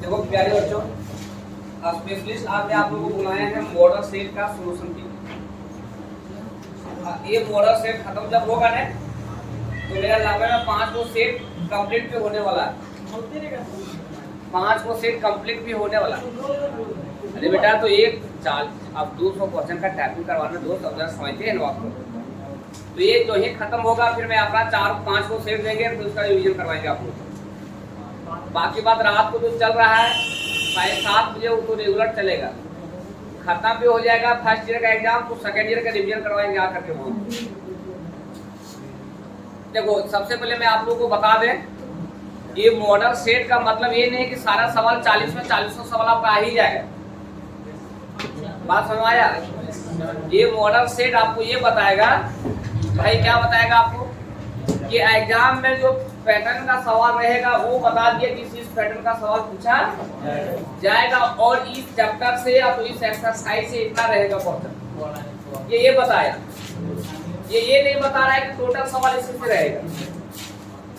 देखो प्यारे बच्चों, स्पेशलिस्ट आपने आप लोगों को बुलाए हैं मॉडल सेट का सॉल्यूशन के लिए। ये मॉडल सेट खत्म जब होगा ना तो मेरा लगभग में 5 को सेट कंप्लीट भी होने वाला है। 5 को सेट कंप्लीट भी होने वाला है। अरे बेटा तो एक चाल अब 200 क्वेश्चन का टाइपिंग करवाना 2 सब्जेक्ट समझते हैं ना आपको। तो ये जो ही खत्म होगा फिर मैं अपना 4-5 को सेट देंगे फिर उसका रिवीजन करवाएंगे आप लोग। बाकी बात रात को जो चल रहा है 7:30 बजे वो तो रेगुलर चलेगा। खत्म भी हो जाएगा फर्स्ट ईयर का एग्जाम तो सेकंड ईयर का रिवीजन करवाएंगे आकर के वहाँ। देखो सबसे पहले मैं आप लोगों को बता दें, ये मॉडल सेट का मतलब ये नहीं कि सारा सवाल 40 में 40 सवाल आपका आ ही जाएगा। बात समझ आया? ये मॉडल सेट आपको ये बताएगा, भाई क्या बताएगा आपको कि एग्जाम में जो पैटर्न का सवाल रहेगा वो बता दिया कि इस पैटर्न का सवाल पूछा जाएगा और इस चैप्टर से या तो इस एक्सरसाइज से इतना रहेगा क्वेश्चन। ये बताया, ये नहीं बता रहा है कि टोटल सवाल इसी से रहेगा।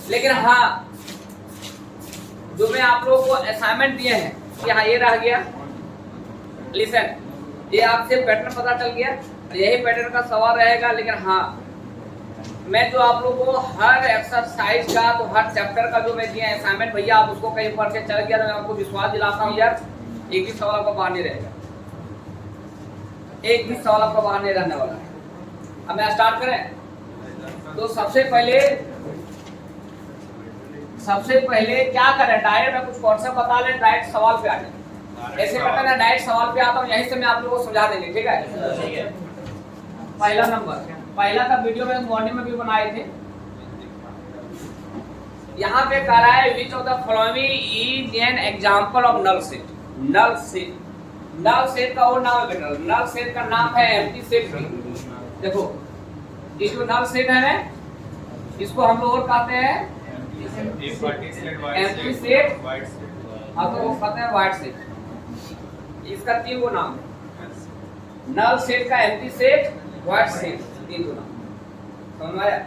लेकिन हाँ जो मैं आप लोगों को असाइनमेंट दिए हैं कि हाँ ये रह गया, लिसन, ये आपसे पैटर्न पता चल गया, यही पैटर्न का सवाल रहेगा। लेकिन हाँ मैं जो आप लोगों को हर एक्सरसाइज का तो हर चैप्टर का जो मैं दिया असाइनमेंट भैया आप उसको कहीं पढ़ के चल गया तो मैं आपको विश्वास दिलाता हूँ यार एक भी सवाल आपका बाहर नहीं रहेगा, एक भी सवाल आपका बाहर नहीं रहने वाला है। अब मैं स्टार्ट करें तो सबसे पहले क्या करें, डायरेक्ट मैं कुछ कॉन्सेप्ट बता लें, डायरेक्ट सवाल पे आ जाए। ऐसे करता है डायरेक्ट सवाल पे आता हूँ, यहीं से मैं आप लोगों को समझा देंगे। ठीक है, पहला नंबर, पहला का वीडियो में मॉर्निंग में भी बनाए थे। यहाँ पे कह रहा है which of the following is an example of null set. Null set, null set का और नाम है बेटा, नल सेट का नाम है एम्प्टी सेट भी। देखो ये जो नल सेट है ना इसको हम लोग और कहते हैं एम्प्टी सेट, हाँ तो वो कहते हैं वाइट सेट। इसका 3 गो नाम है, नल सेट का एम्प्टी सेट, वाइट सेट, 3 गो नाम। समझ में आया?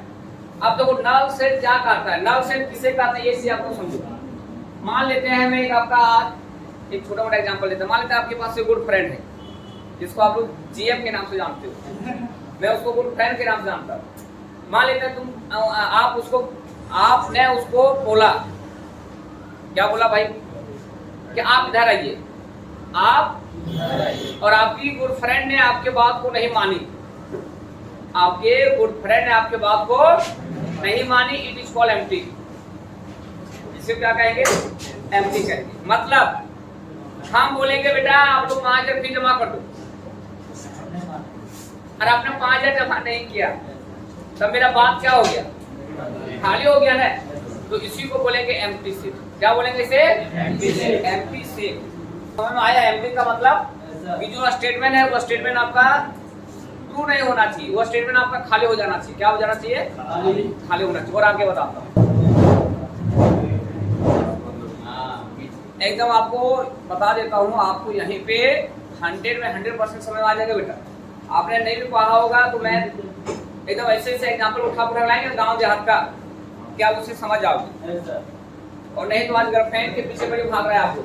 अब देखो नल सेट क्या कहता है, नल सेट किसे कहते हैं ये चीज आपको समझो। मान लेते हैं मैं एक आपका एक छोटा मोटा एग्जांपल लेते हैं। मान लेते हैं आपके पास एक गुड फ्रेंड है जिसको आप लोग जीएम के नाम से जानते हो, मैं उसको गुड फ्रेंड के नाम से जानता हूँ। मान लेते हैं आपने उसको बोला, क्या बोला भाई कि आप इधर आइए, आप और आपकी गुड फ्रेंड ने आपके बात को नहीं मानी, आपके गुड फ्रेंड ने आपके बात को नहीं मानी, इट इज कॉल्ड एम्प्टी। इसे क्या कहेंगे? एम्प्टी कहेंगे। मतलब हम बोलेंगे बेटा आप लोग 5000 फीस जमा कर दो और आपने 5000 जमा नहीं किया तो मेरा बात क्या हो गया? खाली हो गया ना। तो इसी को बोलेंगे एम्प्टी सेट। क्या बोलेंगे इसे? Empty set. समझ में आया? एम्प्टी का मतलब कि जो स्टेटमेंट है वो स्टेटमेंट आपका ट्रू नहीं होना चाहिए, वो स्टेटमेंट आपका खाली हो जाना चाहिए। क्या हो जाना चाहिए? खाली होना चाहिए। और आगे बताता हूँ, एकदम आपको बता देता हूँ, आपको यहीं पे 100 में 100% समझ आ जाएगा बेटा। आपने नहीं भी पढ़ा होगा तो मैं एकदम ऐसे एग्जाम्पल उठा लाएंगे गाँव देहात का, क्या उससे समझ आओगे। और नहीं तो आज गर्लफ्रेंड के पीछे बड़ी भाग रहा है आपको,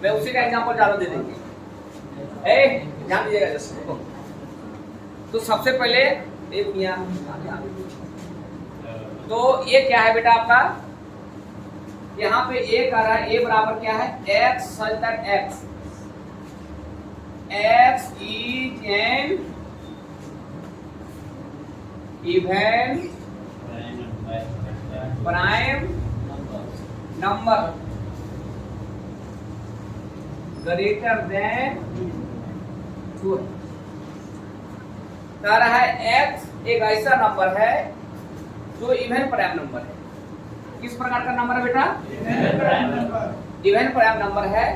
मैं उसी का एग्जाम्पल ज्यादा दे देंगे। ध्यान दीजिएगा जैसे। तो सबसे पहले तो ये क्या है बेटा आपका, यहाँ पे ए कर रहा है, ए बराबर क्या है? x such that x is an even prime number greater than 2। कह रहा है x एक ऐसा नंबर है जो इवन प्राइम नंबर है। किस प्रकार का नंबर है बेटा? इवन प्राइम नंबर है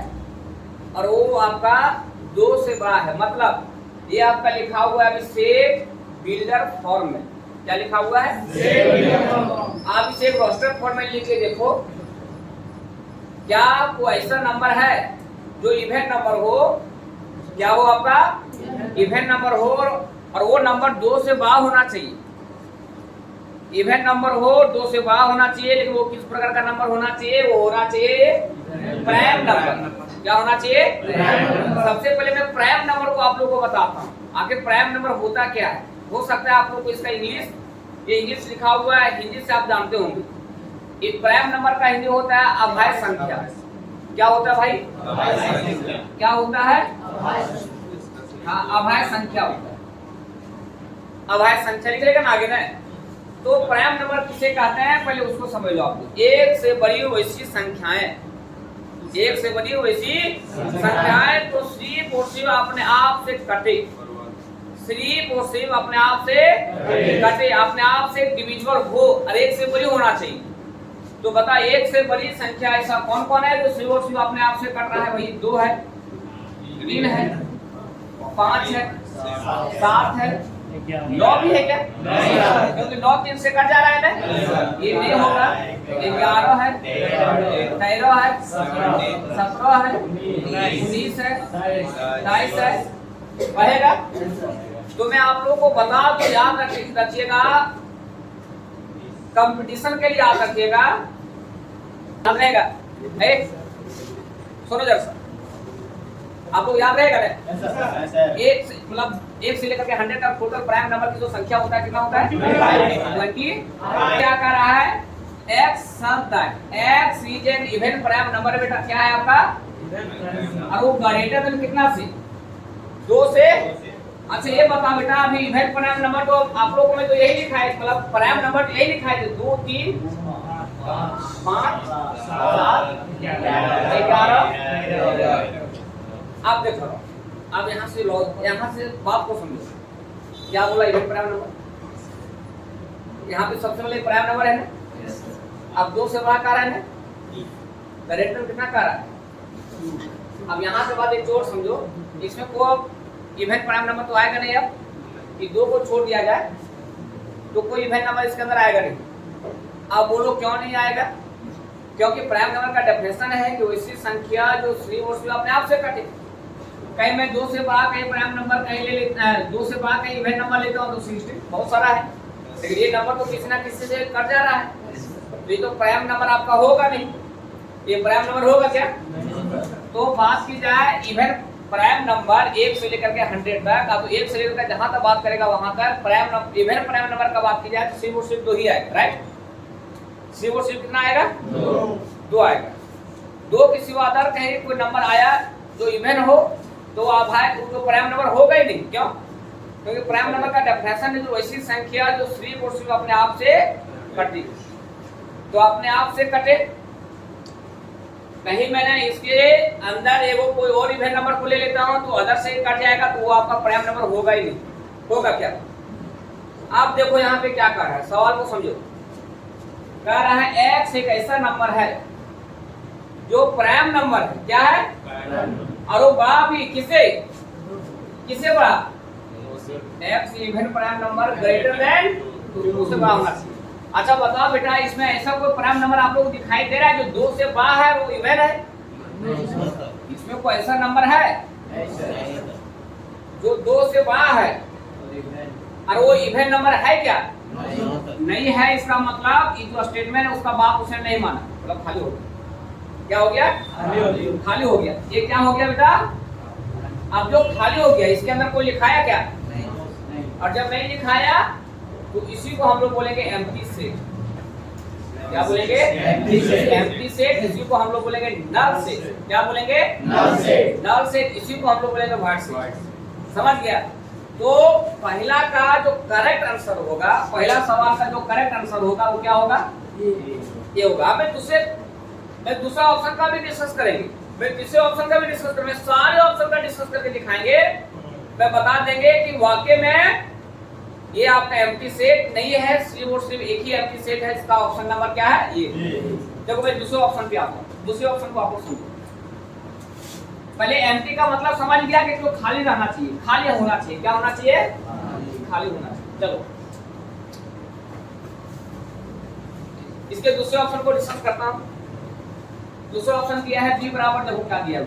और वो आपका 2 से बड़ा है। मतलब ये आपका लिखा हुआ है अभी सेट बिल्डर फॉर्म में। क्या लिखा हुआ है? आप इसे रोस्टर फॉर्म में लिख के देखो, क्या कोई ऐसा नंबर है जो इवन नंबर हो, क्या वो आपका इवन नंबर हो और वो नंबर 2 से बड़ा होना चाहिए। इवन नंबर हो 2 से बड़ा होना चाहिए, लेकिन वो किस प्रकार का नंबर होना चाहिए? वो होना चाहिए प्राइम नंबर। क्या होना चाहिए? सबसे पहले मैं प्राइम नंबर को आप लोगों को बताता हूँ। आखिर प्राइम नंबर होता क्या है? हो सकता है आप लोगों को इसका इंग्लिश लिखा हुआ है, हिंदी से आप जानते होंगे। एक प्राइम नंबर का हिंदी होता है अभाज्य संख्या। क्या होता है भाई? क्या होता है? हाँ, अभाज्य संख्या होता है। अभाज्य संख्या लिख लेगा ना आगे ना। तो प्राइम नंबर किसे कहते हैं पहले उसको समझ लो आप लोग। एक से बड़ी वैसी संख्याएं, एक से बड़ी वैसी संख्याएं तो सिर्फ और सिर्फ अपने आप से कटे, सिर्फ और सिर्फ अपने आप से कटे, अपने आप से डिविजिबल हो और एक से बड़ी होना चाहिए। तो बता, एक से बड़ी संख्या ऐसा कौन कौन है जो सिर्फ और सिर्फ अपने आप से कट रहा है? भाई 2 है, 3 है, 5 है, 7 है, 9 भी है क्या? क्योंकि 9 3 से कट जा रहा है ना, ये नहीं होगा। 11 है, 13 है, 17 है, 19 है, 22 है, रहेगा। तो मैं आप लोगों को बता तो याद रखिएगा, कंपटीशन के लिए याद रखिएगा, याद रहेगा। सुनो जरा सा, आपको याद रहेगा ना? एक से लेकर के 100 तक टोटल प्राइम नंबर की जो संख्या होता है कितना होता है? 20। क्या कर रहा है? x शब्द है, x is an even prime number. बेटा क्या है आपका? और वो ग्रेटर देन कितना से? 2 से। अच्छा ये बता बेटा, अभी इवन प्राइम नंबर तो आप लोगों में तो यही लिखा है, मतलब प्राइम नंबर तो यही लिखा है 2 3 5 7 11। आप देखो, अब यहाँ से बात को समझो। क्या बोला? Even prime number. यहाँ पे सबसे पहले प्राइम नंबर है ना। अब 2 से बड़ा का रहा है ना, ग्रेटर कितना का रहा है? अब यहाँ से बात एक और समझो, इसमें को इवन प्राइम नंबर तो आएगा नहीं। अब कि 2 को छोड़ दिया जाए तो कोई इवन नंबर इसके अंदर आएगा नहीं। अब बोलो क्यों नहीं आएगा? क्योंकि प्राइम नंबर का डेफिनेशन है कि वैसी संख्या जो सिर्फ और सिर्फ अपने आप से कटे। कहीं मैं 2 से बड़ा कहीं प्राइम नंबर कहीं ले लेता है, 2 से बड़ा कहीं इवन नंबर लेता हूँ तो 16 बहुत सारा है, लेकिन ये नंबर तो किसी ना किसी से कट जा रहा है, तो ये तो प्राइम नंबर आपका होगा नहीं। ये प्राइम नंबर होगा क्या? तो बात की जाए इवन प्राइम नंबर 1 से लेकर के 100 तक, अब 1 से लेकर जहां तक बात करेगा वहां तक prime number, even prime number का बात की जाए तो सिर्फ और सिर्फ 2 ही आएगा, राइट? सिर्फ और सिर्फ कितना आएगा? 2 आएगा। 2 के सिवा अदर कहीं कोई नंबर आया जो इवन हो तो तो प्राइम नंबर होगा ही नहीं। क्यों? क्योंकि प्राइम नंबर का डेफिनेशन है जो ऐसी संख्या जो सिर्फ और सिर्फ अपने आप से कटी। तो अपने आप से कटे, कहीं मैंने इसके अंदर एगो कोई और इवन नंबर को ले लेता हूं तो अदर से कट जाएगा तो वो आपका प्राइम नंबर होगा ही नहीं। होगा क्या? आप देखो यहाँ पे क्या कर रहा है, सवाल को समझो। कह रहा है x एक ऐसा नंबर है जो प्राइम नंबर है। क्या है? और वो बड़ा भी किसे बड़ा? x even prime number greater than 2 से बड़ा होना चाहिए। अच्छा बताओ बेटा, इसमें ऐसा कोई प्राइम नंबर आप लोग को दिखाई दे रहा है जो 2 से बड़ा है वो इवन है? इसमें कोई ऐसा नंबर है जो 2 से बड़ा है और वो इवन नंबर है क्या? नहीं है। इसका मतलब ये जो स्टेटमेंट है उसका बाप उसे नहीं माना, मतलब खाली हो गया। क्या हो गया? खाली हो गया। ये क्या हो गया बेटा? अब जो खाली हो गया इसके अंदर कोई लिखाया क्या? और जब नहीं लिखाया तो इसी को हम लोग बोलेंगे एम्प्टी सेट। क्या बोलेंगे? Empty set. इसी को हम लोग बोलेंगे नल सेट। क्या बोलेंगे? Null set. Null set. इसी को हम लोग बोलेंगे वाइड सेट। समझ गया? तो पहला का जो करेक्ट आंसर होगा, पहला सवाल का जो करेक्ट आंसर होगा वो क्या होगा? ये होगा। मैं दूसरा ऑप्शन का भी डिस्कस करेंगे, मैं तीसरे ऑप्शन का भी डिस्कस करेंगे, सारे ऑप्शन का डिस्कस करके दिखाएंगे। मैं बता देंगे कि वाकई में ये आपका एम्प्टी सेट नहीं है, सिर्फ और सिर्फ एक ही एम्प्टी सेट है। इसका ऑप्शन नंबर क्या है? ये। देखो मैं दूसरे ऑप्शन पे आता हूँ। दूसरे ऑप्शन को आप लोग समझो। पहले एम्प्टी का मतलब समझ गया कि जो खाली रहना चाहिए, खाली होना चाहिए। क्या होना चाहिए? खाली होना चाहिए। चलो इसके दूसरे ऑप्शन को डिस्कस करता हूँ। दूसरा ऑप्शन दिया है b बराबर, देखो क्या दिया है।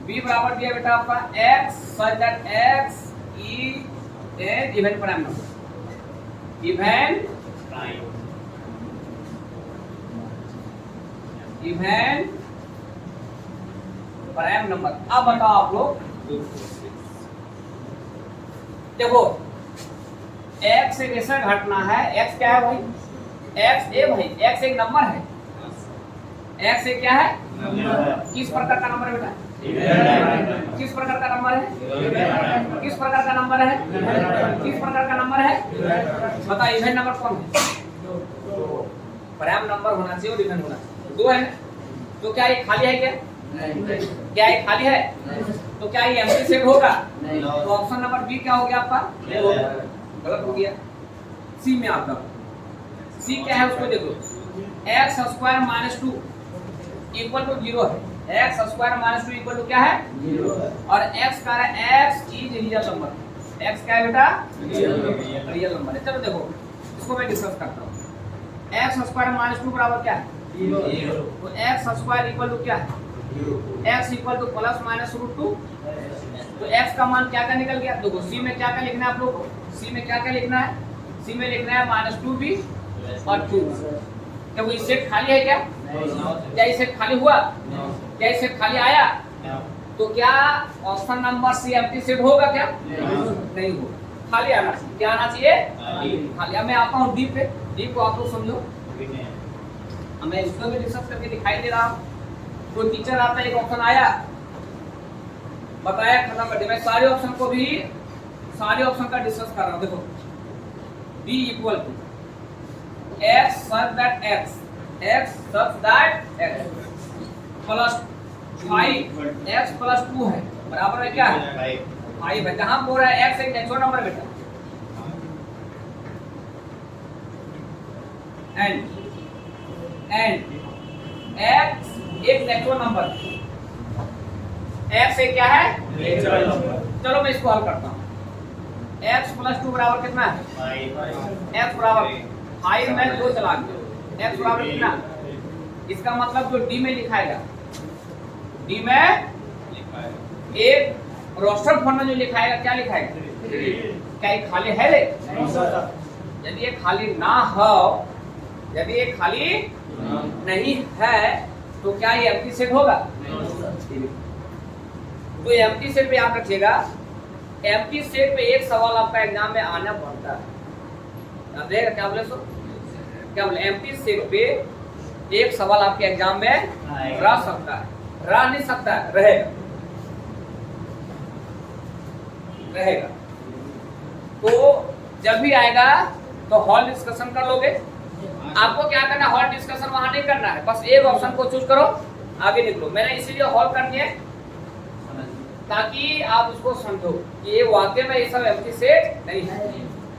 b बराबर दिया बेटा आपका x such that x is an even prime number, even prime number. अब बताओ आप लोग, देखो x एक ऐसा घटना है, x क्या है भाई, x ए भाई, x एक नंबर है, x एक क्या है, किस प्रकार का नंबर है बेटा, किस प्रकार का नंबर है, किस प्रकार का नंबर है, किस प्रकार का नंबर है, बता इवन नंबर कौन है, प्राइम नंबर होना चाहिए और इवन होना चाहिए, दो है। तो क्या ये खाली है, क्या ये खाली है, तो क्या ये एम्प्टी सेट होगा, तो ऑप्शन नंबर बी क्या हो गया आपका, गलत हो गया। सी में आपका, सी क्या है उसको देखो, x square minus 2 equal to 0 है, x square minus 2 equal to क्या है 0 है, और एक्स का है x is real number, x क्या है बेटा रियल नंबर है। चलो देखो इसको मैं डिस्कस करता हूँ, एक्स स्क्वायर माइनस 2 बराबर क्या है 0, तो एक्स स्क्वायर इक्वल टू क्या है x equal to plus minus root 2, तो x का मान क्या क्या निकल गया, देखो सी में क्या क्या लिखना है आप लोग को, सी में क्या क्या लिखना है, सी में लिखना है माइनस 2b और 2। क्या वो इस सेट खाली है क्या, क्या इस सेट खाली हुआ, क्या इस सेट खाली आया, तो क्या option number C empty set होगा, क्या नहीं होगा, खाली आना चाहिए, क्या आना चाहिए खाली। अब मैं आता हूँ डी पे, डी को आप लोग समझो, मैं इसको भी डिस्कस करके दिखाई दे रहा हूँ। कोई टीचर आता है, एक ऑप्शन आया बताया खत्म कर दिया, मैं सारे ऑप्शन को भी, सारे ऑप्शन का डिस्कस कर रहा हूं। देखो b equal to x such that x, x such that x plus 5 x plus 2 है बराबर है क्या है 5 है, जहां बोल रहा है x एक नेचुरल नंबर बेटा, एंड x एक नेचुरल नंबर, x एक क्या है नेचुरल नंबर। चलो मैं इसको हल करता हूँ, x प्लस 2 बराबर कितना है 5, x बराबर 5 में 2 चला गया, x बराबर कितना, इसका मतलब जो d में लिखाएगा, d में एक रोस्टर फॉर्म में जो लिखाएगा क्या लिखाएगा, क्या ये खाली है ले, यदि ये खाली ना हो, यदि ये खाली नहीं है तो क्या ये एम्प्टी सेट होगा, तो एम्प्टी सेट पे याद रखिएगा, एम्प्टी सेट पे एक सवाल आपका एग्जाम में आना पड़ता है, आप देखिएगा क्या बोले सो, क्या बोले एम्प्टी सेट पे एक सवाल आपके एग्जाम में रह सकता है, रह नहीं सकता है, रहेगा। तो जब भी आएगा तो हॉल डिस्कशन कर लोगे, आपको क्या करना है, हॉल डिस्कशन वहां नहीं करना है, बस एक ऑप्शन को चूज करो आगे निकलो। मैंने इसीलिए हॉल कर दिया ताकि आप उसको समझो कि ये वाकई में ये सब एम्प्टी सेट नहीं है,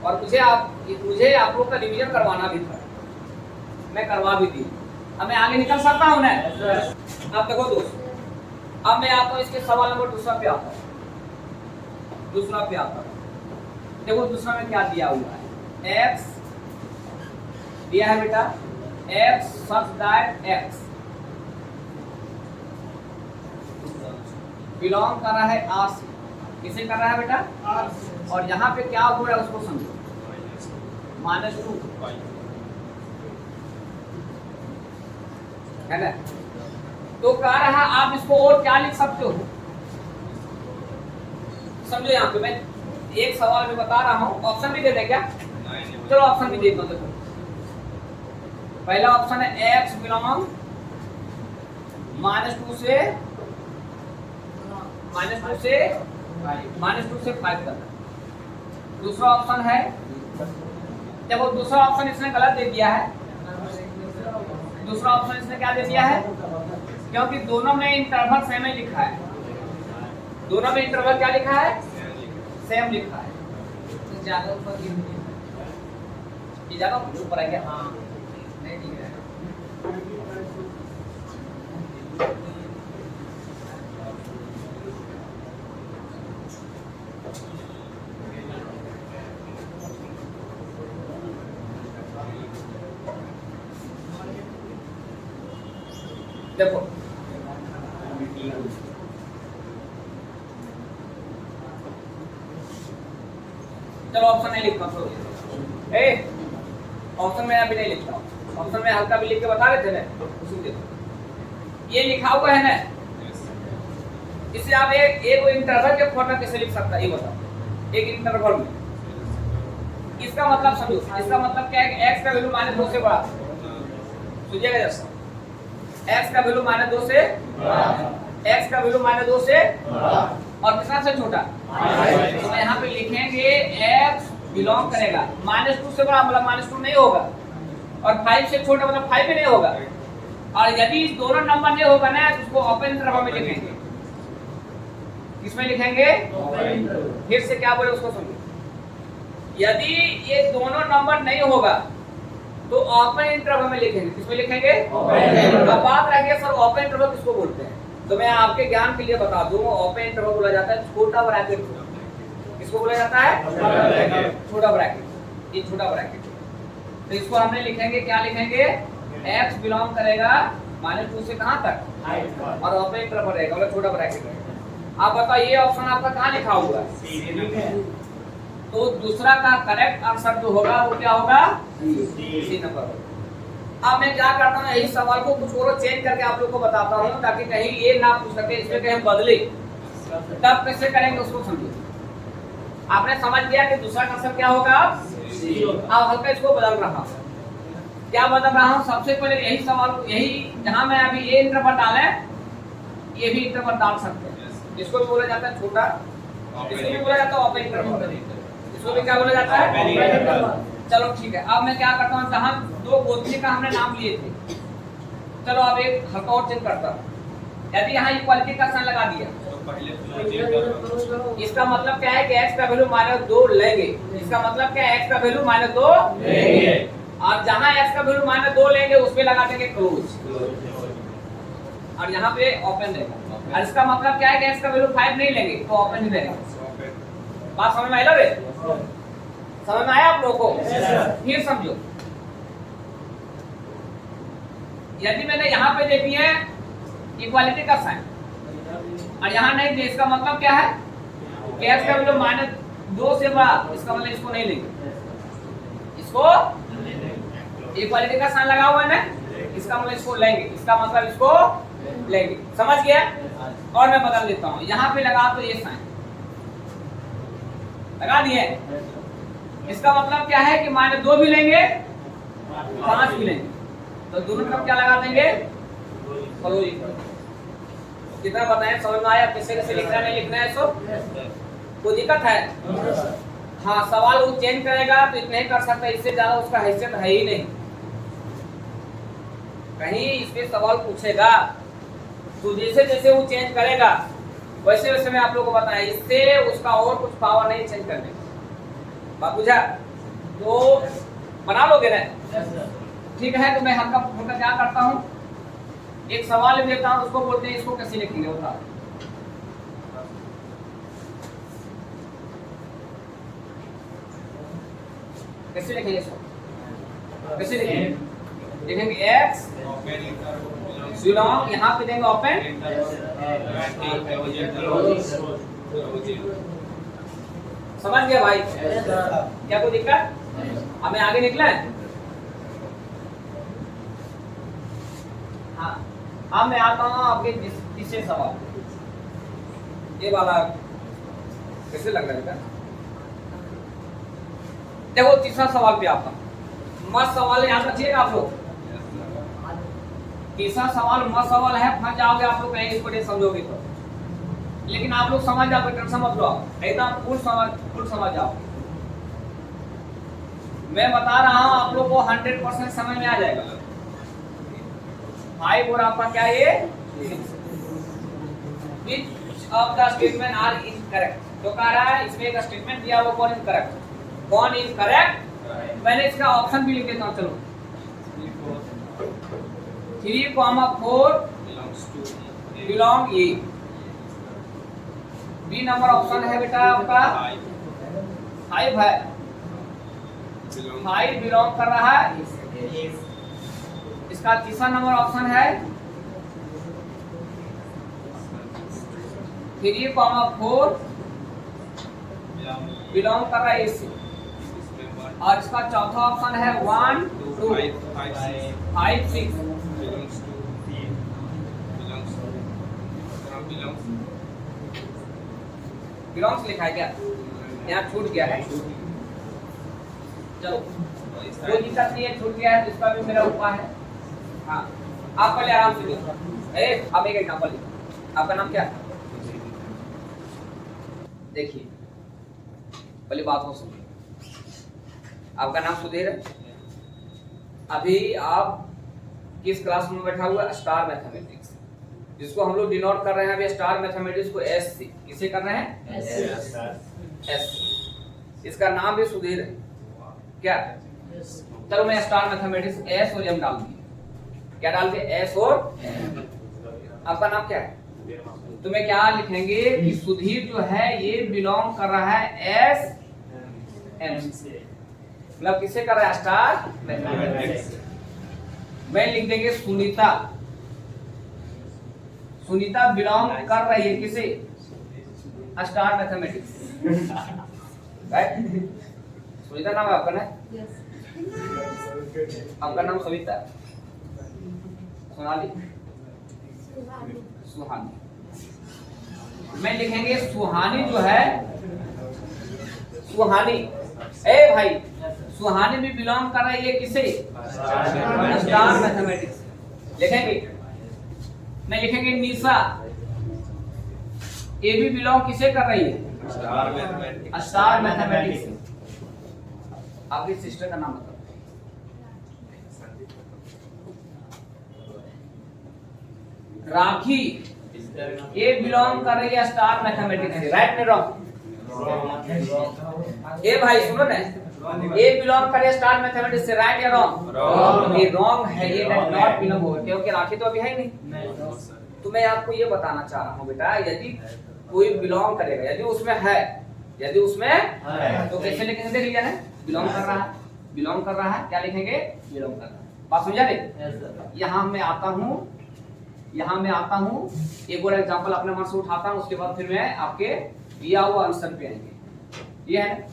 और मुझे आप लोग का रिवीजन करवाना भी था, मैं करवा भी दी, अब मैं आगे निकल सकता हूँ ना। अब देखो दोस्तों, अब मैं आता हूँ इसके सवाल नंबर दूसरा पे आता हूँ, देखो दूसरा में क्या दिया हुआ है, x दिया है बेटा, x such that x belong कर रहा है R से, किसे कर रहा है बेटा R से, और यहाँ पे क्या हो रहा है उसको समझो, -2 है ना, तो कह रहा है आप इसको और क्या लिख सकते हो, समझो यहाँ पे मैं एक सवाल में बता रहा हूँ, ऑप्शन भी दे दे क्या, चलो ऑप्शन भी देता हूँ। देखो पहला ऑप्शन है x बिलोंग -2 से -2 से 5 तक। दूसरा ऑप्शन है, देखो दूसरा ऑप्शन इसने गलत दे दिया है, दूसरा ऑप्शन इसने क्या दे दिया है, क्योंकि दोनों में इंटरवल सेम ही लिखा है, दोनों में इंटरवल क्या लिखा है सेम लिखा है, तो ज्यादा ऊपर ज्यादा ऊपर है क्या, हाँ नहीं ठीक है। देखो चलो ऑप्शन नहीं लिखता, ऑप्शन में अभी नहीं लिखता हूँ, ऑप्शन में हल्का भी लिख के बता रहे थे ना, उसी देखो ये लिखा हुआ है ना, इसे आप एक इंटरवल के फॉर्म में कैसे लिख सकता है ये बताओ। एक इंटरवल में इसका मतलब समझो, इसका मतलब क्या है कि x का वैल्यू -2 से बड़ा, सुनिएगा जरा, x का वैल्यू -2 से बड़ा, x का वैल्यू -2 से और कितना से छोटा, तो यहाँ पे लिखेंगे x बिलोंग करेगा -2 से बड़ा, मतलब -2 नहीं होगा, और 5 से छोटा मतलब 5 भी नहीं होगा, और यदि इस दोनों नंबर नहीं होगा ना तो उसको ओपन इंटरवल में लिखेंगे। किसमें लिखेंगे? फिर से क्या बोले उसको समझो। यदि ये दोनों नंबर नहीं होगा तो ओपन इंटरवल में लिखेंगे। किसमें लिखेंगे? अब बात रह गई सर ओपन इंटरवल किसको बोलते हैं, तो मैं आपके ज्ञान के लिए बता दूं, ओपन इंटरवल बोला जाता है छोटा ब्रैकेट। किसको बोला जाता है? छोटा ब्रैकेट। ये छोटा ब्रैकेट, तो इसको हमने लिखेंगे, क्या लिखेंगे? x बिलोंग करेगा -2 से कहां तक, और ओपन इंटरवल रहेगा मतलब छोटा ब्रैकेट रहेगा। आप बताओ ये ऑप्शन आपका कहां लिखा हुआ है? तो दूसरा का करेक्ट आंसर जो होगा वो क्या होगा? C number. अब मैं क्या करता हूँ, यही सवाल को कुछ और चेंज करके आप लोग को बताता हूँ ताकि कहीं ये ना पूछ सके इसमें कहीं बदले, तब कैसे करेंगे उसको समझो। आपने समझ लिया कि दूसरा आंसर क्या होगा? अब हल्का इसको बदल रहा हूँ। क्या बदल रहा हूँ? सबसे पहले यही सवाल, यही जहां मैं अभी ये इंटरवल डाले, ये भी इंटरवल डाल सकते हैं। इसको भी बोला जाता है छोटा, इसको भी बोला जाता है ओपन इंटरवल, इसको भी क्या बोला जाता है? चलो ठीक है। अब मैं क्या करता हूँ, जहां दो गोत्री का हमने नाम लिए थे, चलो अब एक हल्का और चेंज करता हूँ। यदि यहाँ इक्वालिटी का साइन लगा दिया, इसका मतलब क्या है कि x का वैल्यू -2 लेंगे। इसका मतलब क्या है? x का वैल्यू -2 लेंगे, और जहां x का वैल्यू -2 लेंगे उसमें लगा देंगे क्लोज, और यहाँ पे ओपन रहेगा। और इसका मतलब क्या है कि x का वैल्यू 5 नहीं लेंगे तो ओपन ही रहेगा। बात समझ में आई रे? समझ में आया आप लोगों को? फिर समझो, यदि मैंने यहाँ पे दे दिया इक्वालिटी का साइन और यहाँ नहीं दिया, इसका मतलब क्या है कि x का वैल्यू -2 से बड़ा, इसका मतलब इसको नहीं लेंगे, इसको इक्वालिटी का साइन लगा हुआ है ना, इसका मतलब इसको लेंगे, इसका मतलब इसको लेंगे। समझ गया? और मैं बदल देता हूँ, यहाँ पे लगा तो ये साइन लगा दिए, इसका मतलब क्या है कि -2 भी लेंगे 5 भी लेंगे, तो दोनों तरफ क्या लगा देंगे? कितना बताएं? समझ में आया कैसे कैसे लिखना है, नहीं लिखना है? सो कोई दिक्कत है? हाँ, सवाल वो चेंज करेगा तो इतना ही कर सकता है, इससे ज्यादा उसका हैसियत है ही नहीं। कहीं इसमें सवाल पूछेगा तो जैसे जैसे वो चेंज करेगा वैसे वैसे मैं आप लोगों को बताया, इससे उसका और कुछ पावर नहीं चेंज करने का। बात बुझा? तो बना लोगे ना? ठीक है। तो मैं हल्का फुल्का क्या करता हूँ, एक सवाल देता हूँ, उसको बोलते हैं, इसको कैसे लिखेंगे बताओ? कैसे लिखेंगे इसको? कैसे लिखेंगे? लिखेंगे x बिलोंग, यहाँ पे देंगे ओपन, समझ गया भाई? क्या कोई दिक्कत? अब मैं आगे निकला है। हाँ, अब मैं आता हूँ आपके तीसरे सवाल। ये वाला कैसे लग रहा है? देखो तीसरा सवाल पे आता हूँ। मस्त सवाल है, याद रखिएगा आप लोग। तीसरा सवाल मस्त सवाल है, फंस जाओगे आप लोग कहीं इसको नहीं समझोगे तो, लेकिन आप लोग समझ जाओगे, टेंशन मत लो, एकदम फुल समझ जाओ। मैं बता रहा हूँ आप लोग को 100% समझ में आ जाएगा। 5 और आपका क्या ये? Which of the statement are incorrect? जो कह रहा है इसमें एक स्टेटमेंट दिया वो कौन इनकरेक्ट? कौन इनकरेक्ट? मैंने इसका ऑप्शन भी लिख देता हूँ, चलो। 3,4 बिलोंग ए। बी नंबर ऑप्शन है बेटा आपका 5 है, 5 बिलोंग कर रहा है। इसका तीसरा नंबर ऑप्शन है 3,4 बिलोंग कर रहा है ए से, और इसका चौथा ऑप्शन है 1, 2, 5, 6 बिलोंग्स लिखा है क्या? यहाँ छूट गया है, चलो कोई दिक्कत नहीं है, छूट गया है, इसका भी मेरा उपाय है। हाँ आप पहले आराम से देखो, अब एक एग्जांपल लिखो। आपका नाम क्या है? देखिए पहले बात को सुनिए, आपका नाम सुधीर है। अभी आप किस क्लास में बैठा हुआ है? स्टार मैथमेटिक्स, जिसको हम लोग डिनोट कर रहे हैं अभी स्टार मैथमेटिक्स को एस से। किसे कर रहे हैं? एस। इसका नाम भी सुधीर है क्या? चलो मैं स्टार मैथमेटिक्स एस और एम डाल दिया। क्या डाल के? एस और आपका नाम क्या है? तो मैं क्या लिखेंगे कि सुधीर जो है ये बिलोंग कर रहा है एस एम से, मतलब किसे कर रहा है? Star mathematics. मैं लिख देंगे सुनीता, सुनीता बिलोंग कर रही है किसे? Star mathematics. राइट? सुनीता नाम है आपका ना? आपका नाम सविता, सोनाली, सुहानी। मैं लिखेंगे सुहानी जो है, सुहानी ए भाई, सुहानी भी बिलोंग कर रही है किसे? Star mathematics. लिखेंगे, मैं लिखेंगे निशा, ये भी बिलोंग किसे कर रही है? Star mathematics. आपकी सिस्टर का नाम बताओ। राखी, ये बिलोंग कर रही है स्टार मैथमेटिक्स से। राइट में रॉन्ग? ये भाई सुनो ना, ये बिलोंग कर रही है स्टार मैथमेटिक्स से। राइट या रॉन्ग? ये रॉन्ग है, ये नॉट बिलोंग होगा क्योंकि राखी तो अभी है ही नहीं। तो मैं आपको ये बताना चाह रहा हूँ बेटा, यदि कोई बिलोंग करेगा, यदि उसमें है, यदि उसमें है तो कैसे लिखेंगे? देख लीजिए ना, बिलोंग कर रहा है, बिलोंग कर रहा है, क्या लिखेंगे? बिलोंग कर रहा है। बात समझा नहीं? यहाँ मैं आता हूँ, यहाँ मैं आता हूँ, एक और एग्जांपल अपने मन से उठाता हूँ, उसके बाद फिर मैं आपके दिया हुआ आंसर पे आएंगे। ये है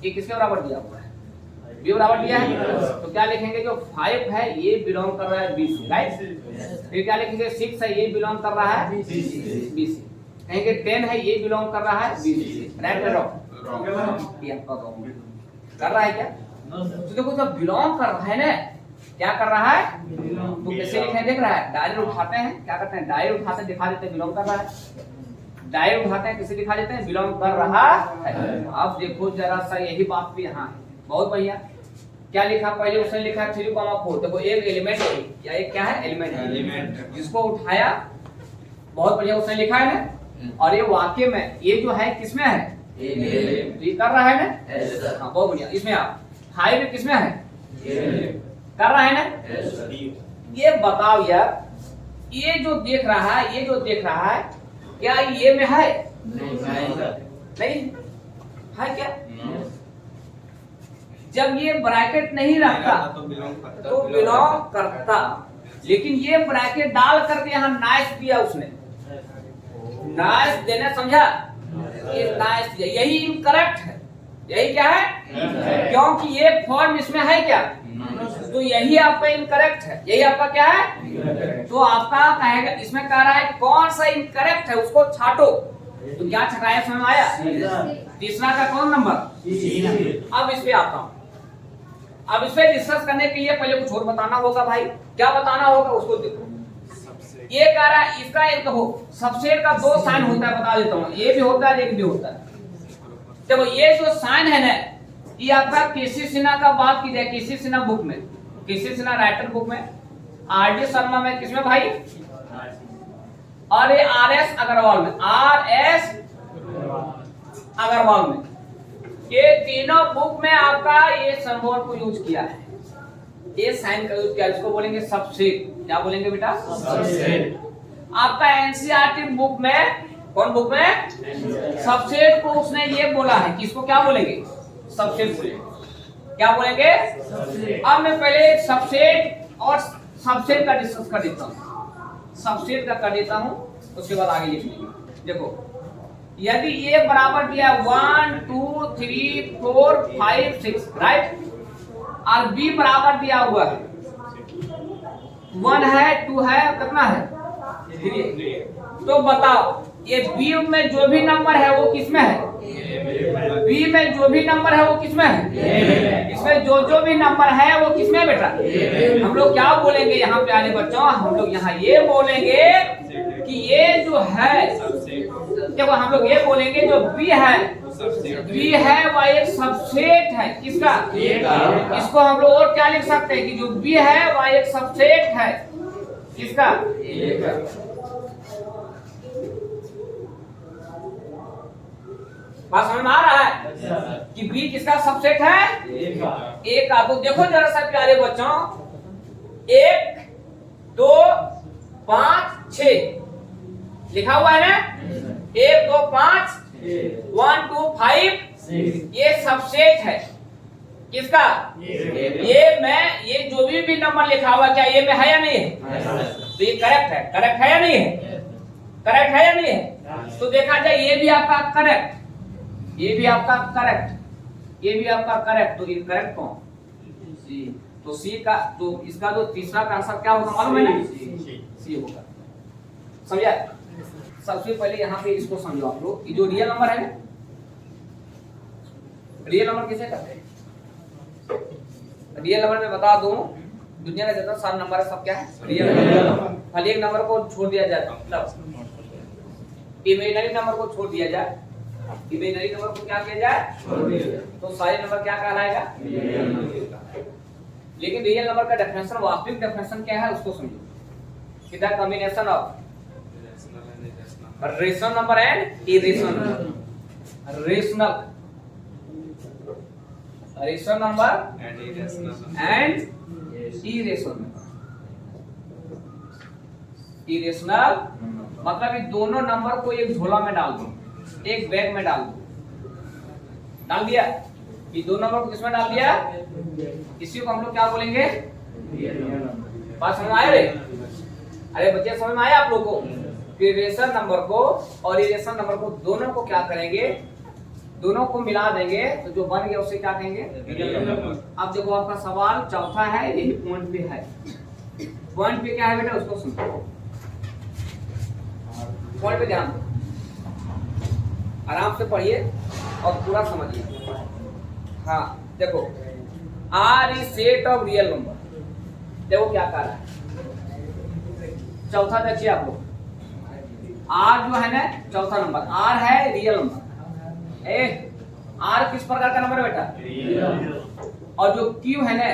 ये किसके बराबर दिया हुआ है? बी बराबर दिया है। तो क्या लिखेंगे? जो 5 है ये बिलोंग कर रहा है बी से। राइट? फिर क्या लिखेंगे? 6 है ये बिलोंग कर रहा है बी से। कहेंगे 10 है ये बिलोंग कर रहा है बी से। राइट या रॉन्ग? ये आपका रॉन्ग कर रहा है क्या? तो देखो जब बिलोंग कर रहा है ना, क्या कर रहा है? तो कैसे लिखने देख रहा है? डायरेक्ट उठाते हैं, क्या करते हैं? डायरेक्ट उठाते हैं, दिखा देते हैं बिलोंग कर रहा है। डायरेक्ट उठाते हैं, किसे दिखा देते हैं? बिलोंग कर रहा है। अब देखो जरा सा, यही बात भी यहाँ है। बहुत बढ़िया। क्या लिखा? पहले उसने लिखा 3,4। देखो एक एलिमेंट है या एक क्या है? एलिमेंट है, जिसको उठाया। बहुत बढ़िया उसने लिखा है ना। और ये वाक्य में ये जो है किसमें है? ये कर रहा है ना। हाँ बहुत बढ़िया। इसमें आप 5 किसमें है? कर रहा है ना। ये बताओ यार, ये जो देख रहा है, ये जो देख रहा है, क्या ये में है? नहीं है क्या? जब ये ब्रैकेट नहीं रखता तो बिलोंग करता, लेकिन ये ब्रैकेट डाल करके यहाँ नाइस दिया उसने। नाइस देना समझा? ये नाइस दिया, यही इनकरेक्ट है। यही क्या है? क्योंकि ये फॉर्म इसमें है क्या? तो यही आपका इनकरेक्ट है। यही आपका क्या है? तो आपका कहेगा, इसमें कह रहा है कौन सा इनकरेक्ट है उसको छाटो। तो क्या छटाया समझ आया? तीसरा का कौन नंबर? अब इस पे आता हूं। अब इस पे डिस्कस करने के लिए पहले कुछ और बताना होगा भाई। क्या बताना होगा उसको देखो। ये कह रहा है इसका एक हो, सबसेट का 2 साइन होता है, बता देता हूँ। ये भी होता है, एक भी होता है। देखो ये जो साइन है ना, ये आपका केसी सिन्हा का बात की जाए, केसी सिन्हा बुक में, केसी सिन्हा राइटर बुक में, आरडी शर्मा में, किसमें भाई? और ये आरएस अग्रवाल में, आरएस अग्रवाल में, ये तीनों बुक में आपका ये सिंबल को यूज किया है, ये साइन का यूज किया। इसको बोलेंगे सबसेट। क्या बोलेंगे बेटा? सबसेट। आपका एनसीईआरटी बुक में, कौन बुक में? सबसेट को उसने ये बोला है कि इसको क्या बोलेंगे? सबसेट बोलेंगे। क्या बोलेंगे? अब मैं पहले सबसेट और सबसेट का डिस्कस कर देता हूँ। सबसेट का कर देता हूँ, उसके बाद आगे लिख लेंगे। देखो यदि ये बराबर दिया 1 2 3 4 5 6, राइट, और बी बराबर दिया हुआ है 1 है 2 है, कितना है? 3। तो बताओ ये बी में जो भी नंबर है वो किसमें है? बी में जो भी नंबर है वो किसमें है? इसमें जो जो भी नंबर है वो किसमें है बेटा? हम लोग क्या बोलेंगे यहाँ पे आने बच्चों? हम लोग यहाँ ये बोलेंगे कि ये जो है, देखो हम लोग ये बोलेंगे जो बी है, बी है वह एक सबसेट है किसका? इसको हम लोग और क्या लिख सकते हैं कि जो बी है वह एक सबसेट है किसका? बात समझ में आ रहा है कि बी किसका सबसेट है? ए का। तो देखो जरा सा प्यारे बच्चों, 1 2 5 6 लिखा हुआ है ना? 1 2 5 1 2 5 ये सबसेट है किसका? ये जो भी नंबर लिखा हुआ क्या ये में है या नहीं है? तो ये करेक्ट है। करेक्ट है या नहीं है? करेक्ट है या नहीं है? तो देखा जाए ये भी आपका करेक्ट, ये भी आपका करेक्ट, ये भी आपका करेक्ट। तो इनकरेक्ट कौन? सी। तो सी का, तो इसका जो तीसरा का आंसर क्या होगा मालूम है ना? सी होगा। समझा? सबसे पहले यहाँ पे इसको समझो आप लोग, ये जो रियल नंबर है, रियल नंबर किसे कहते हैं? रियल नंबर में बता दूं, दुनिया में जितना सारे नंबर है सब क्या है? Real number. खाली एक नंबर को छोड़ दिया जाए, मतलब इमेजिनरी नंबर को छोड़ दिया जाए, इमेजिनरी नंबर को क्या किया जाए? छोड़ दिया जाए, तो सारे नंबर क्या कहलाएगा? लेकिन रियल नंबर का डेफिनेशन, वास्तविक डेफिनेशन क्या है उसको समझो। कि the combination of rational number and irrational number, rational number and irrational number. Irrational मतलब ये दोनों नंबर को एक झोला में डाल दो, एक बैग में डाल दो। डाल दिया? ये दो नंबर को किसमें डाल दिया? इसी को हम लोग क्या बोलेंगे? बात समझ में आया रे? अरे बच्चे समझ में आया आप लोगों को? रेशनल नंबर को और इरेशनल नंबर को दोनों को क्या करेंगे? दोनों को मिला देंगे तो जो बन गया उसे क्या कहेंगे? अब देखो आपका सवाल चौथा है, यही पॉइंट पे है। पॉइंट पे क्या है बेटा उसको सुनो, पॉइंट पे ध्यान दो, आराम से पढ़िए और पूरा समझिए। हाँ देखो, R is set of real number. देखो क्या कह रहा है, चौथा देखिए आप लोग। आर जो है ना चौथा नंबर, आर है रियल नंबर। आर किस प्रकार का नंबर है बेटा? और जो क्यू है ना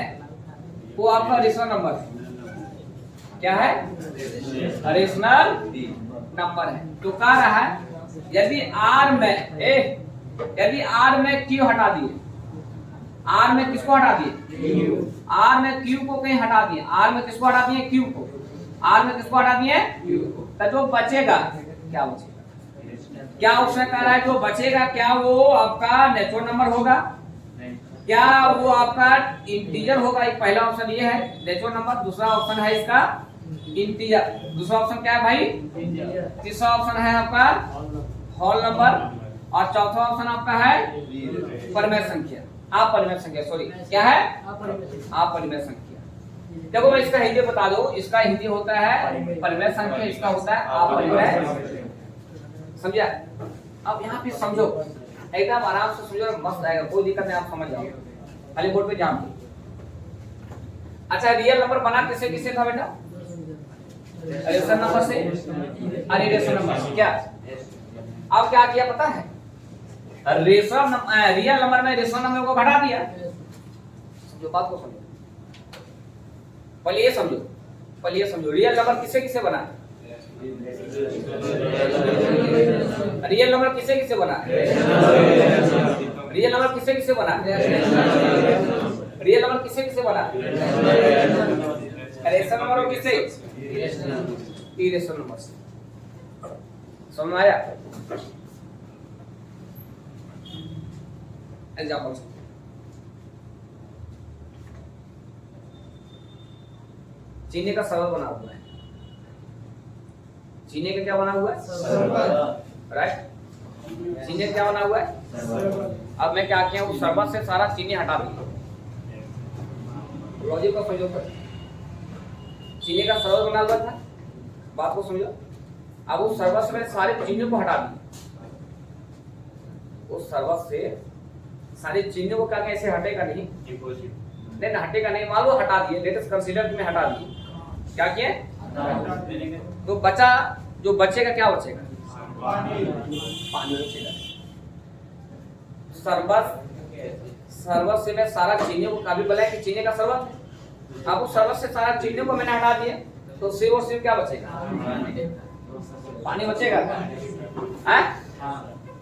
वो आपका रेशनल नंबर है। क्या है? रेशनल नंबर है। तो कह रहा है यदि आर में क्यू हटा दिए, आर में किसको हटा दिए? आर में क्यू को कहीं हटा दिए। आर में किसको हटा दिए? क्यू को। आर में किसको हटा दिए? क्यू को। तो जो बचेगा क्या बचेगा? क्या उसने कह रहा है जो बचेगा क्या वो आपका नेचुरल नंबर होगा? क्या वो आपका इंटीजर होगा? एक पहला ऑप्शन ये है नेचुरल नंबर, दूसरा ऑप्शन है इसका इंटीजर, दूसरा ऑप्शन क्या है भाई? तीसरा ऑप्शन है आपका होल नंबर, और चौथा ऑप्शन आपका है परिमेय संख्या। अपरिमेय संख्या, सॉरी क्या है? अपरिमेय संख्या। देखो मैं इसका हिंदी बता दूं, इसका हिंदी होता है परिमेय संख्या, इसका होता है अपरिमेय। समझा? अब यहाँ पे समझो, एकदम आराम से समझो, मस्त आएगा, कोई दिक्कत नहीं, आप समझ जाओ, खाली बोर्ड पे ध्यान दो। अच्छा रियल नंबर बना किसे किसे था बेटा? रेशनल नंबर से और इरेशनल नंबर से। क्या अब क्या किया पता है? रेशनल नंबर, रियल नंबर में रेशनल नंबर को घटा दिया। जो बात को समझो, पहले ये समझो, पहले ये समझो रियल नंबर किसे किसे बना? रियल नंबर किसे किसे बना? रियल नंबर किसे किसे बना? रियल नंबर किसे किसे बना? रेशनल नंबर और किसे? इरेशनल नंबर से। समझ में आया? एग्जाम्पल चीनी का सर्वर बना हुआ है। चीनी का क्या बना हुआ है? राइट, चीनी का क्या बना हुआ है? अब मैं क्या किया, उस सर्वर से सारा चीनी हटा दिया। लॉजिक को समझो, चीनी का सर्वर बना हुआ था, बात को समझो। अब उस सर्वस से मैंने सारे चिन्हों को हटा दिए, उस सर्वस से सारे चिन्हों को क्या कैसे हटेगा नहीं, नहीं हटेगा नहीं, मान लो हटा दिए, लेट अस कंसीडर में हटा दिए, क्या किए, तो बचा, जो बचेगा क्या बचेगा, पानी बचेगा। सर्वस से मैं सारा चिन्हों को काबिल बनाया कि चिन्ह का सर्वस, अब उस सर्वस से सारा चिन्हों को मैंने हटा दिए, तो शिव और शिव क्या बचेगा, पानी बचेगा है?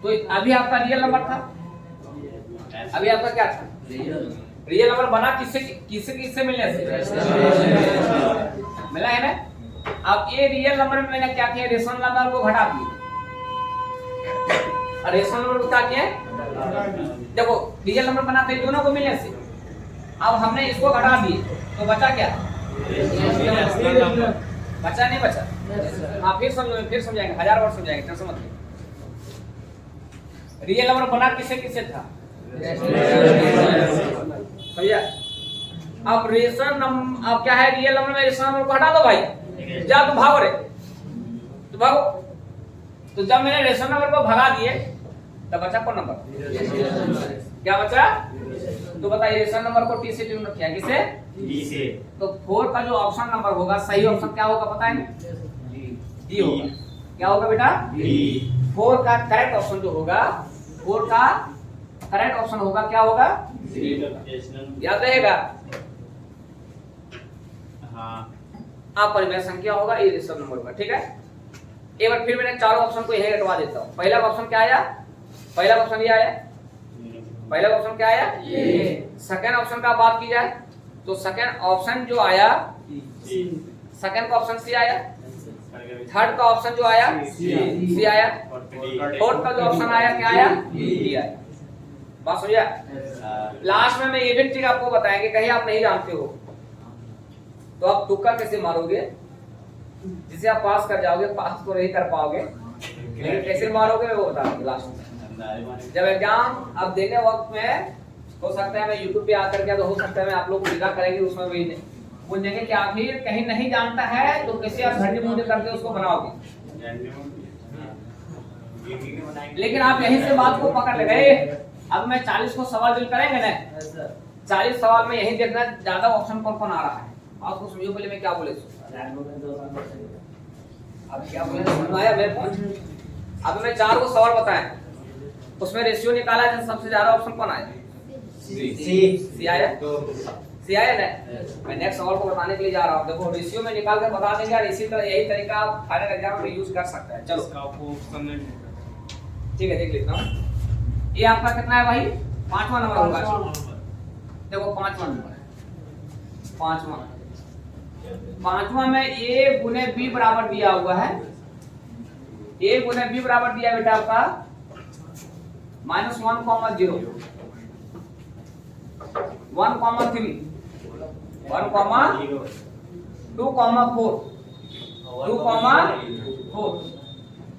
तो अभी आपका रियल नंबर था, अभी आपका क्या था, रियल नंबर बना किससे किससे मिलने से, मिला है ना। अब ये रियल नंबर में मैंने क्या किया, रेशनल नंबर को घटा दिया, रेशनल नंबर को क्या किया, देखो रियल नंबर बनाते हैं दोनों को मिलने से, अब हमने इसको घटा दिए तो बचा क्या, बचा नहीं बचा, हाँ फिर समझाएंगे, 1000 बार समझाएंगे, टेंशन मत लो। रियल नंबर बना किससे किससे था, भैया। अब रेशनल नंबर, अब क्या है, रियल नंबर में रेशनल नंबर को हटा दो भाई, जा तो भागो रे, तो भागो। तो जब मैंने रेशनल नंबर को भगा दिए तब बचा कौन नंबर, क्या बचा, तो बताइए रेशनल नंबर को टी से डिनोट किया, किसे, डी से। तो 4 का जो ऑप्शन नंबर होगा, सही ऑप्शन क्या होगा पता है, डी होगा, क्या होगा बेटा, डी। 4 का करेक्ट ऑप्शन जो होगा, 4 का करेक्ट ऑप्शन होगा, क्या होगा, याद रहेगा, हाँ। अपरिमेय संख्या होगा, ये रेशनल नंबर होगा, ठीक है। एक बार फिर मैंने चारों ऑप्शन को यही हटवा देता हूँ। पहला ऑप्शन क्या आया, पहला ऑप्शन ये आया, पहला ऑप्शन क्या आया, ये। सेकंड ऑप्शन का बात की जाए तो सेकंड ऑप्शन जो आया, सेकंड का ऑप्शन सी आया, थर्ड का ऑप्शन जो आया सी आया, फोर्थ का जो ऑप्शन आया क्या आया, डी आया। बात समझा। लास्ट में मैं ये भी ट्रिक आपको बताएंगे, कहीं आप नहीं जानते हो तो आप तुक्का कैसे मारोगे, जिसे आप पास कर जाओगे, पास तो नहीं कर पाओगे, लेकिन कैसे मारोगे वो बता दूंगा लास्ट में। जब एग्जाम अब देने वक्त में हो सकता है मैं यूट्यूब पे आकर के, तो हो सकता है मैं आप लोग को निगाह करेंगे, उसमें भी पूछेंगे कि आखिर कहीं नहीं जानता है तो कैसे आप घंटे मुंडे करके उसको बनाओगे, लेकिन आप यहीं से बात को पकड़ ले गए। अब मैं 40 को सवाल जो करेंगे ना, 40 सवाल में यही देखना ज्यादा ऑप्शन कौन कौन आ रहा है, आपको समझो। पहले मैं क्या बोले, अब क्या बोले समझ आया मेरे को। अब मैं 4 को सवाल बताएं, उसमें रेशियो निकाला है, सबसे ज्यादा ऑप्शन कौन आया, सी आया, सी आया ना। मैं नेक्स्ट सवाल को बताने के लिए जा रहा हूँ, देखो रेशियो में निकाल कर बता देंगे, और इसी तरह यही तरीका आप फाइनल एग्जाम में यूज कर सकते हैं। चलो ठीक है, देख लेता हूँ। ये आपका कितना है भाई, 5वां नंबर होगा, देखो 5वां नंबर है, 5वां में a गुने b बराबर दिया हुआ है, a गुने b बराबर दिया बेटा आपका -1, 0 1, 3 1, 2, 4 2, 4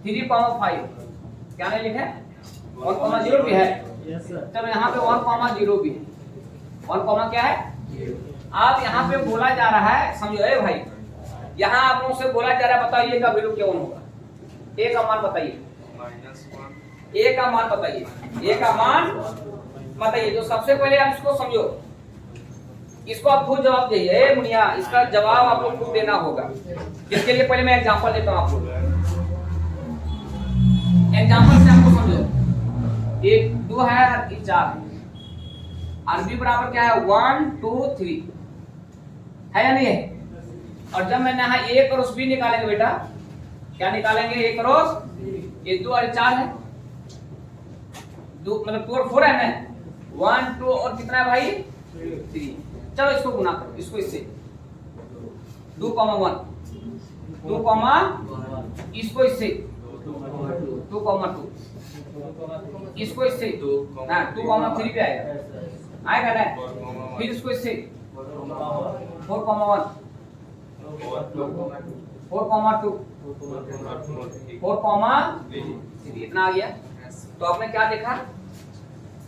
3, 5 क्या नहीं लिखा है, 1, 0 भी है। चलो यहाँ पे 1, 0 भी है, 1, क्या है। आप यहाँ पे बोला जा रहा है, समझो ए भाई, यहाँ आप लोगों से बोला जा रहा है, बताइए का वैल्यू क्या होगा, a का मान बताइए, a का मान बताइए, a का मान बताइए। तो सबसे पहले आप इसको समझो, इसको आप खुद जवाब दीजिए, ए मुनिया, इसका जवाब आप लोग खुद देना होगा। इसके लिए पहले मैं एग्जांपल देता हूँ आप लोग, एग्जांपल से आपको समझो। 1 2 है, 4 है, और b बराबर क्या है, 1 2 3 है या नहीं है। और जब मैंने यहाँ a क्रॉस b निकालेंगे बेटा, क्या निकालेंगे, a क्रॉस, ये 2 और 4 है, 2 मतलब 2 और 4 है ना, 1 2 और कितना है भाई, 3। चलो इसको गुना करो, इसको इससे 2, 1 2, इसको इससे 2, 2 इसको इससे ना 2, 3 पे आएगा ना, फिर इसको इससे 4, 1 4, 2 4, 3 इतना आ गया। तो आपने क्या देखा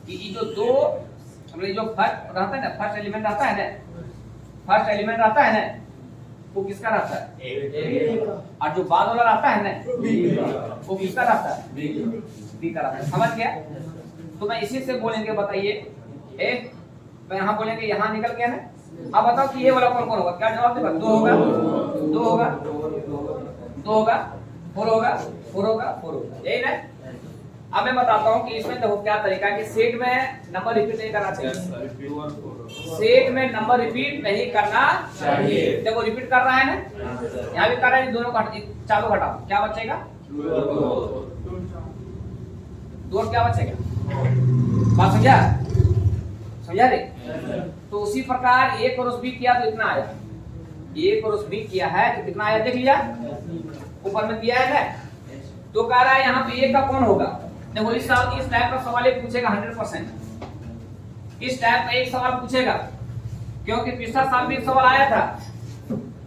कि ये जो दो मतलब जो फर्स्ट रहता है ना, फर्स्ट एलिमेंट रहता है ना, वो किसका रहता है? और जो बाद वाला रहता है ना वो किसका रहता है? बी का रहता है। समझ गया? तो मैं इसी से बोलेंगे, बताइए ए, तो यहाँ बोलेंगे यहाँ निकल गया ना। अब बताओ कि ये वाला कौन कौन होगा? क्या जवाब देगा? 2 होगा, 2 होगा, 2 होगा, 4 होगा, 4 होगा, 4 होगा, यही ना। अब मैं बताता हूँ कि इसमें देखो क्या तरीका है कि सेट में नंबर रिपीट नहीं करना चाहिए। सेट में नंबर रिपीट नहीं करना चाहिए। देखो रिपीट कर रहा है ना, यहाँ भी कर रहा है, दोनों चालू घटाओ, क्या बचेगा? 2 क्या बचेगा? बात समझा? समझा रे? तो उसी प्रकार a क्रॉस b किया तो इतना आया, a क्रॉस b किया है तो कितना आया देख लिया, ऊपर में दिया है ना। तो कह रहा है यहाँ पे a का कौन होगा? देखो इस टाइप का सवाल एक पूछेगा 100%। इस टाइप का एक सवाल पूछेगा, क्योंकि पिछला साल भी एक सवाल आया था।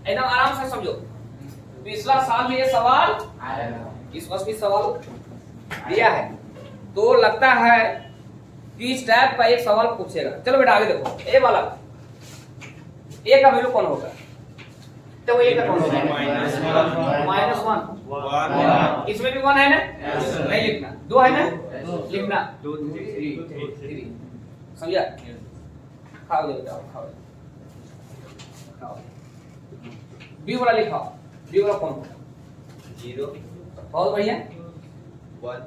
एकदम आराम से समझो, पिछला साल में ये सवाल आया, इस वर्ष भी सवाल दिया है। तो लगता है कि इस टाइप का एक सवाल पूछेगा। चलो बेटा आगे देखो, ए वाला ए का वैल्यू कौन होगा? तो ए का कौन होगा? -1। इसमें भी 1 है ना, नहीं लिखना, 2 है ना, लिखना 2 3 समझा? खाओ बेटा, खाओ खाओ। बी वाला लिखाओ, बी वाला कौन होगा? 0 बहुत बढ़िया, 1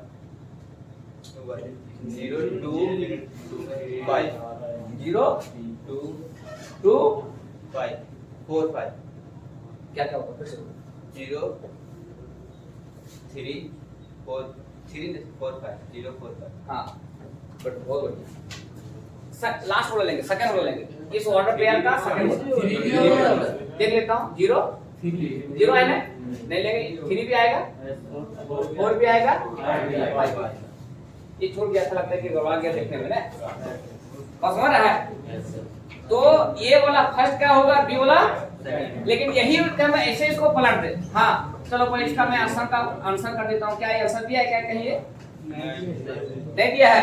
0 2 5 0 2 2 5 4 5 क्या क्या होगा? फिर से 0 3 4 3 4 5 0 4 5। हाँ बट बहुत बढ़िया। लास्ट वाला लेंगे, सेकंड वाला लेंगे, इस ऑर्डर पेयर का सेकंड देख लेता हूँ। 0 0 है ना, नहीं लेंगे, 3 भी आएगा, 4 भी आएगा, 5 ये छोड़ गया, ऐसा लगता है कि गड़बड़ा गया देखने में ना। और समझ रहा है? तो ये वाला फर्स्ट क्या होगा? बी वाला। लेकिन यही मैं ऐसे इसको पलट दे। हाँ चलो पहले इसका मैं आंसर कर देता हूँ। क्या ये आंसर दिया है क्या? कहिए नहीं दिया है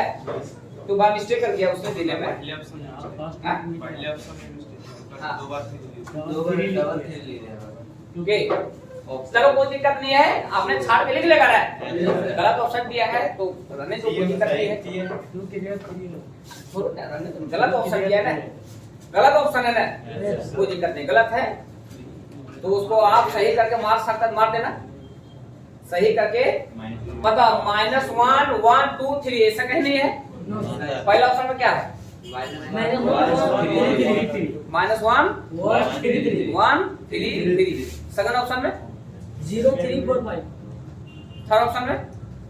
तो बार मिस्टेक कर दिया उसने दिले में। चलो कोई दिक्कत नहीं है, आपने छाड़ के लिख लेगा ना। गलत ऑप्शन दिया है तो रहने दो, कोई दिक्कत नहीं है। गलत ऑप्शन दिया है ना, गलत ऑप्शन है ना, कोई दिक्कत नहीं। गलत है तो उसको आप सही करके मार सकते, मार देना सही करके। बताओ -1 1 2 3 ऐसा कहीं नहीं है। पहला ऑप्शन में क्या है? -1 1 3 3। सेकंड ऑप्शन में 0 3 4 5। थर्ड ऑप्शन में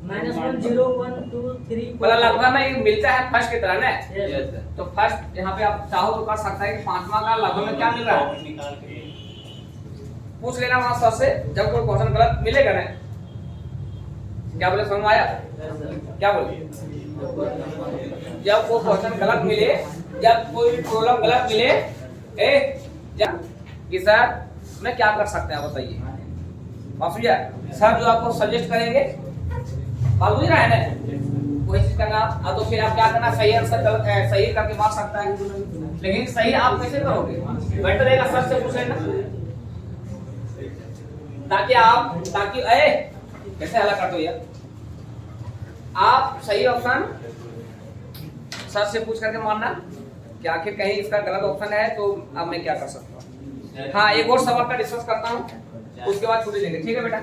-1 0 1 2 3 मतलब लगभग में ये मिलता है फर्स्ट की तरह ना। Yes. तो फर्स्ट यहाँ पे आप चाहो तो कर सकता है कि पांचवा का लगभग में क्या मिल रहा है पूछ लेना वहां सर से। जब कोई क्वेश्चन गलत मिलेगा ना, क्या बोले समझ में आया? क्या बोले? जब वो क्वेश्चन गलत मिले, जब कोई प्रॉब्लम गलत मिले, कि सर मैं क्या कर सकते हैं बताइए। समझिए सर जो आपको सजेस्ट करेंगे बात बुझ रहा है ना, कोई चीज करना। तो फिर आप क्या करना, सही आंसर सही करके मार सकता है। लेकिन सही आप कैसे करोगे? बेटर रहेगा सर से पूछ लेना, ताकि कैसे हला कर दो यार। आप सही ऑप्शन सर से पूछ करके मारना कि आखिर कहीं इसका गलत ऑप्शन है तो अब मैं क्या कर सकता हूँ। हाँ एक और सवाल का डिस्कस करता हूँ, उसके बाद छुट्टी लेंगे। ठीक है बेटा,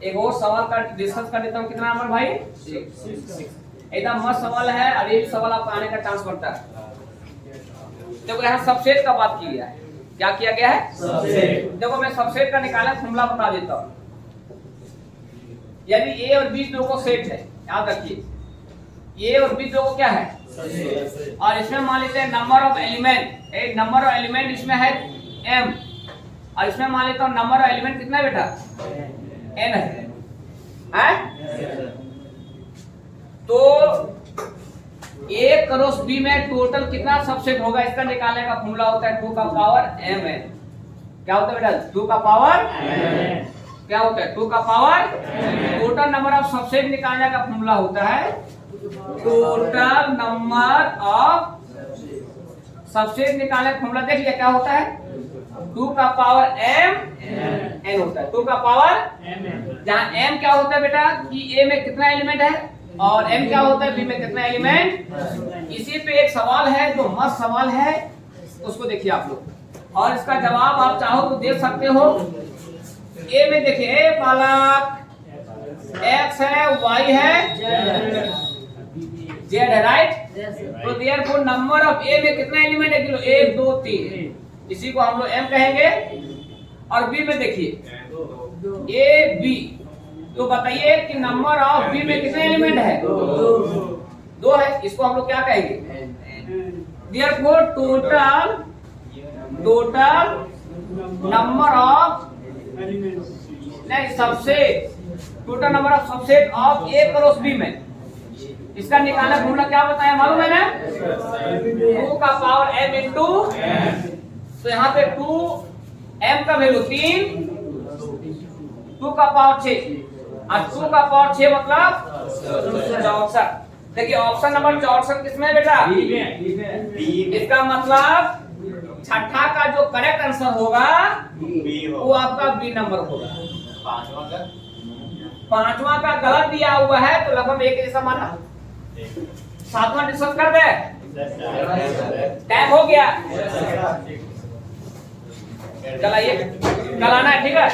एक और सवाल का डिस्कस कर लेता हूँ। कितना नंबर भाई? 6। एकदम मस्त सवाल है और ये सवाल आपका आने का चांस बढ़ता है। देखो यहाँ सबसेट का बात की गया है। क्या किया गया है? सबसेट। देखो मैं सबसेट का निकाला फॉर्मूला बता देता हूँ। यदि ए और बी दो को सेट है, याद रखिए ए और बी दो को क्या है? और इसमें मान लेते हैं नंबर ऑफ एलिमेंट, एक नंबर ऑफ एलिमेंट इसमें है m, और इसमें मान लेता हूँ नंबर ऑफ एलिमेंट कितना है बेटा? n है। तो a क्रॉस b में टोटल कितना सबसेट होगा, इसका निकालने का फॉर्मूला होता है 2 का पावर m है। क्या होता है बेटा? 2 का पावर क्या होता है? 2 का power. Total number of subset निकालने का फॉर्मूला होता है टोटल नंबर ऑफ सबसेट निकालने का फॉर्मूला देख लिया क्या होता है? 2 का पावर m n होता है। 2 का पावर जहाँ m क्या होता है बेटा कि a में कितना एलिमेंट है और m क्या होता है b में कितना एलिमेंट। इसी पे एक सवाल है जो मस्त सवाल है, उसको देखिए आप लोग और इसका जवाब आप चाहो तो दे सकते हो। a में देखिए a बालक x है y है z है राइट। तो देयरफॉर नंबर ऑफ a में कितना एलिमेंट है किलो 1 2 3, इसी को हम लोग m कहेंगे। और b में देखिए a b, तो बताइए कि नंबर ऑफ b में कितने एलिमेंट है 2 है, इसको हम लोग क्या कहेंगे। देयरफॉर टोटल नंबर ऑफ नहीं subset, total number of subset of a cross b में इसका निकालना फॉर्मूला क्या बताया मालूम है ना, 2 का पावर m इंटू, तो यहाँ पे 2 m का वैल्यू 3, 2 का पावर 6 और 2 का पावर 6 मतलब 64। देखिए ऑप्शन नंबर 64 किसमें है बेटा, इसका मतलब छठा का जो करेक्ट आंसर होगा वो आपका बी नंबर होगा। पांचवा का गलत दिया हुआ है तो लगभग एक जैसा माना। सातवां डिस्कस कर दे, टाइम हो गया, चलाइए कल आना है ठीक है।